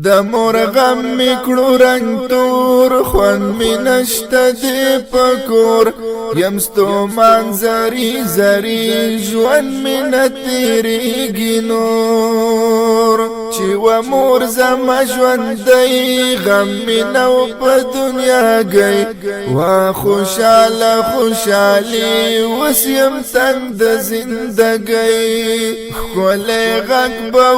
د مور غم میکړو رنگ تور خوان می نشته دی پکور یمستو منظری زری ژوند می نتیریږي نور چې و مور زما ژوند دی غم می نو په دنیا گئی وا خوشاله خوشالي وسیم تنگ د زندګۍ خولې غږ به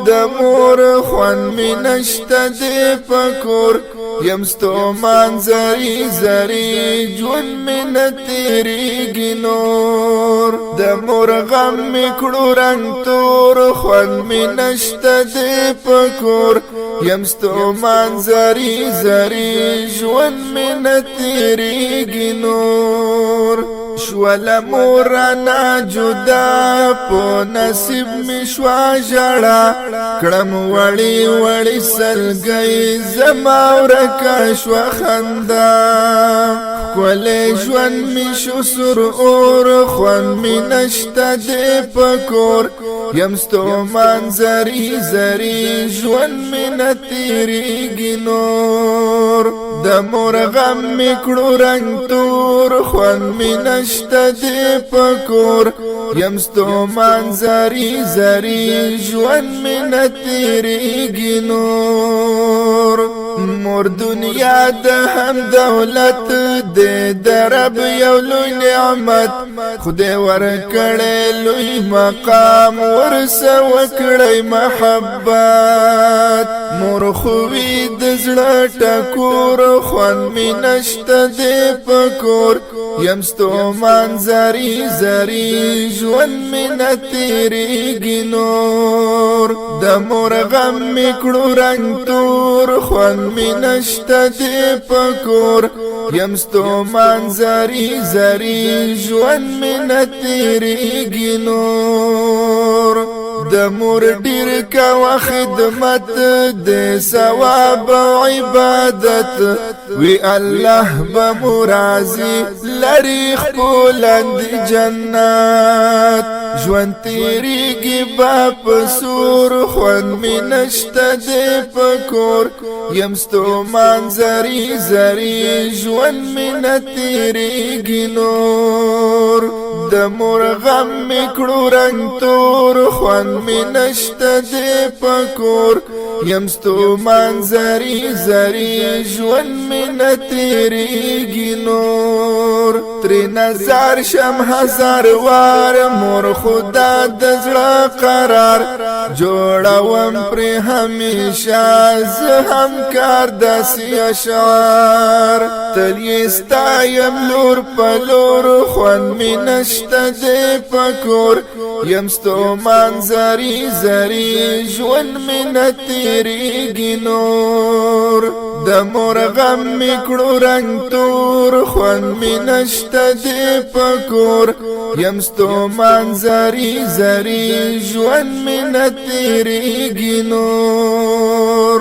د مور خوان می نشته دی پکور یمستو منظری زری ژوند می نتیریږي نور د مور غم می کړو رنگ تور خوند می نشته دی پکور یمستو منظری زری ژوند می نتیریږي نور شولا مورانا جدا پو نصیب می شوا جڑا کڑم وڑی وڑی سلگئی زما ورکا شوا خندا کولی جوان می شو سر اور خوان می نشتا دی پکور یمستو منظری زری جوان می نتیریږي نور د مور غم می کړو رنگ تور خوان می نشته دی پکور یمستو منظری زری ژوند می نتیریږي نور مور دنیا د هم دولت دې درب یو لوی نعمت خدای ورکړې لوی مقام ورسه وکړې محبت مور خوې د زړه ټکور خوان می نشته دی پکور یمستو منظری زری ژوند می نتیریږي نور د مور غم می کړو رنگ تور خوان می نشته دی پکور یمستو منظری زری ژوند می نتیریږي نور د مور ډیر کا خدمت د ثواب عبادت وی الله بمرازي لری خپلند جنات ژوند تیریږي باپ سور خوان می نشته دی پکور یمستو منظری زری ژوند می نتیریږي نور د مور غم می کړو رنگ تور خوان می نشته دی پکور یمستو منظری زری ژوند می نتیریږي نور تری نظر شم هزار وار مور خدا د زړه قرار جوړوم پر همیشه زه هم کار داسې اشعار تل یې ستایم لور په لور خوند می نشته دی پکور یمستو منظری زری ژوند می نتیریږي نور د مور غم می کړو رنگ تور خوند می نشته دی پکور یمستو منظری زری ژوند می نتیریږي نور